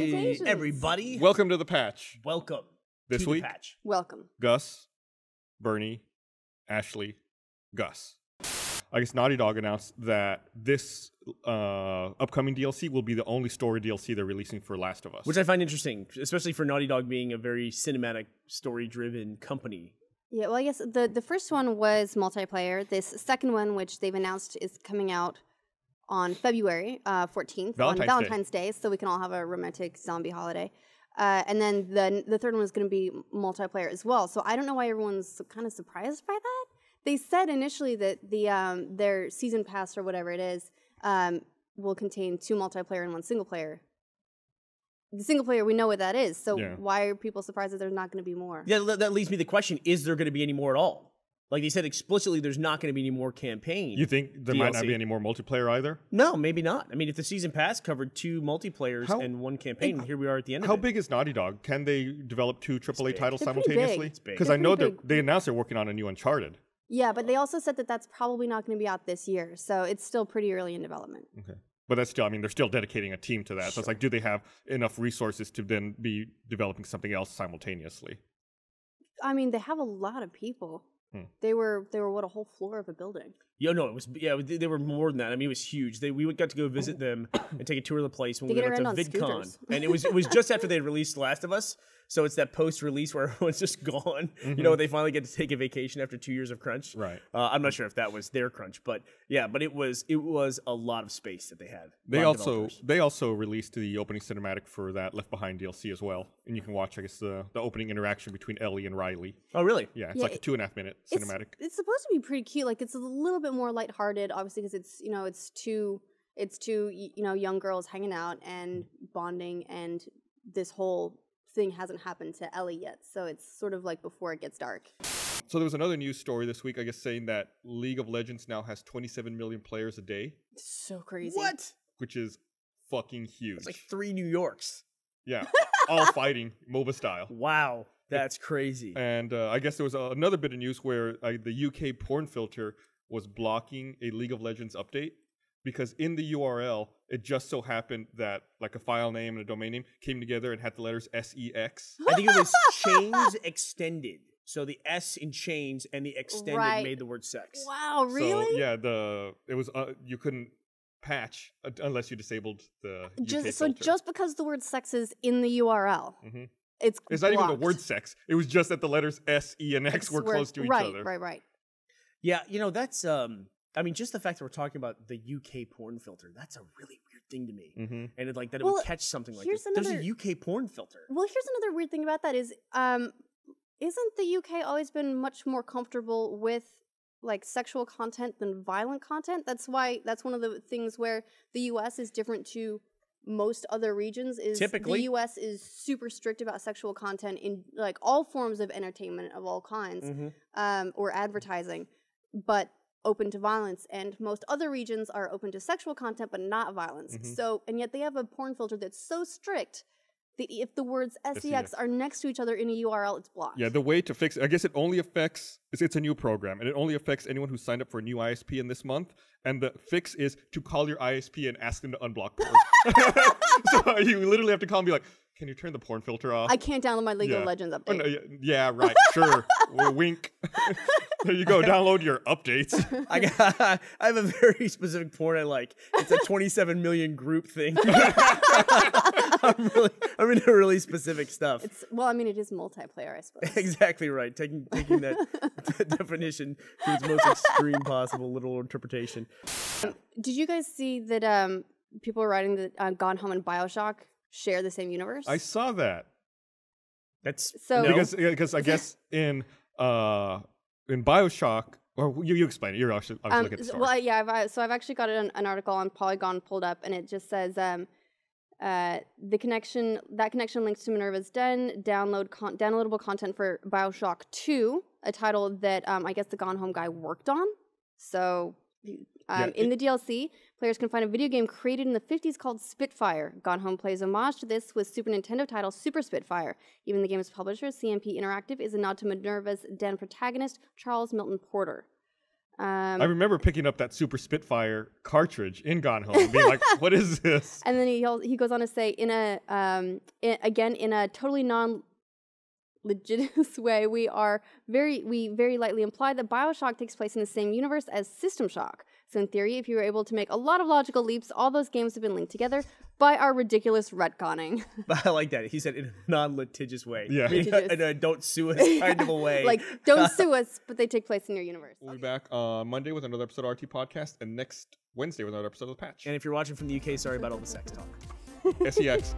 Hey, everybody. Welcome to the patch. Welcome This to week, the patch. Welcome. Gus, Burnie, Ashley, Gus. I guess Naughty Dog announced that this upcoming DLC will be the only story DLC they're releasing for Last of Us. Which I find interesting, especially for Naughty Dog being a very cinematic, story-driven company. Yeah, well, I guess the first one was multiplayer. This second one, which they've announced is coming out on February 14th, on Valentine's Day, so we can all have a romantic zombie holiday. And then the third one is going to be multiplayer as well. So I don't know why everyone's kind of surprised by that. They said initially that their season pass or whatever it is will contain 2 multiplayer and 1 single player. The single player, we know what that is. So why are people surprised that there's not going to be more? Yeah, that leads me to the question, is there going to be any more at all? Like they said explicitly, there's not going to be any more campaign. You think there might not be any more multiplayer either? No, maybe not. I mean, if the season pass covered 2 multiplayers and 1 campaign, here we are at the end of it. How big is Naughty Dog? Can they develop 2 AAA titles simultaneously? Because I know they announced they're working on a new Uncharted. Yeah, but they also said that that's probably not going to be out this year. So it's still pretty early in development. Okay. But that's still, I mean, they're still dedicating a team to that. So it's like, do they have enough resources to then be developing something else simultaneously? I mean, they have a lot of people. They were what, a whole floor of a building. Yeah, no, it was they were more than that. I mean, it was huge. We got to go visit them and take a tour of the place when we went to VidCon, and it was just after they released Last of Us. So it's that post-release where everyone's just gone. You know, they finally get to take a vacation after 2 years of crunch. Right. I'm not sure if that was their crunch, but yeah, but it was a lot of space that they had. They also released the opening cinematic for that Left Behind DLC as well, and you can watch, I guess, the opening interaction between Ellie and Riley. Oh, really? Yeah, it's like a 2.5 minute cinematic. It's supposed to be pretty cute. Like, it's a little bit more lighthearted, obviously, because it's two young girls hanging out and bonding, and this whole thing hasn't happened to Ellie yet, so it's sort of like before it gets dark. So there was another news story this week, I guess, saying that League of Legends now has 27 million players a day. So crazy. What? Which is fucking huge. It's like 3 New Yorks. Yeah, all fighting MOBA style. Wow, that's crazy. And I guess there was another bit of news where the UK porn filter was blocking a League of Legends update, because in the URL, it just so happened that like a file name and a domain name came together and had the letters SEX. I think it was chains extended. So the S in chains and the extended made the word sex. Wow, really? So yeah, it was you couldn't patch unless you disabled the UK filter. Just because the word sex is in the URL, it's not even the word sex. It was just that the letters S, E, and X were close to each other. Right. Yeah, that's I mean, just the fact that we're talking about the UK porn filter, that's a really weird thing to me. And it would catch something like this. There's a UK porn filter. Well, here's another weird thing about that is, isn't the UK always been much more comfortable with like sexual content than violent content? That's one of the things where the US is different to most other regions. Is typically the US is super strict about sexual content in like all forms of entertainment of all kinds, or advertising, but open to violence, and most other regions are open to sexual content but not violence. So, and yet they have a porn filter that's so strict that if the words SEX are next to each other in a URL, it's blocked. Yeah, the way to fix it, I guess it only affects, it's a new program, and it only affects anyone who signed up for a new ISP in this month, and the fix is to call your ISP and ask them to unblock porn. So you literally have to call and be like, can you turn the porn filter off? I can't download my League of Legends update. Oh, no, yeah, right, sure. Wink. There you go, download your updates. I have a very specific porn I like. It's a 27 million group thing. I'm into really specific stuff. It is multiplayer, I suppose. Exactly right. Taking that definition to its most extreme possible literal interpretation. Did you guys see that people were writing that Gone Home and BioShock share the same universe? I saw that. That's because I guess in BioShock, or you explain it. You're obviously looking at the story. Well, yeah. I've actually got an article on Polygon pulled up, and it just says the connection links to Minerva's Den, downloadable content for BioShock 2, a title that I guess the Gone Home guy worked on. So. In the DLC, players can find a video game created in the 50s called Spitfire. Gone Home plays homage to this with Super Nintendo title Super Spitfire. Even the game's publisher, CMP Interactive, is a nod to Minerva's Den protagonist, Charles Milton Porter. I remember picking up that Super Spitfire cartridge in Gone Home and being like, what is this? And then he goes on to say, in a totally non-legitimate way, we very lightly imply that BioShock takes place in the same universe as System Shock. So in theory, if you were able to make a lot of logical leaps, all those games have been linked together by our ridiculous retconning. I like that. He said in a non-litigious way. Yeah. In a don't sue us kind of a way. Like, don't sue us, but they take place in your universe. We'll be back Monday with another episode of RT Podcast, and next Wednesday with another episode of The Patch. And if you're watching from the UK, sorry about all the sex talk. SEX.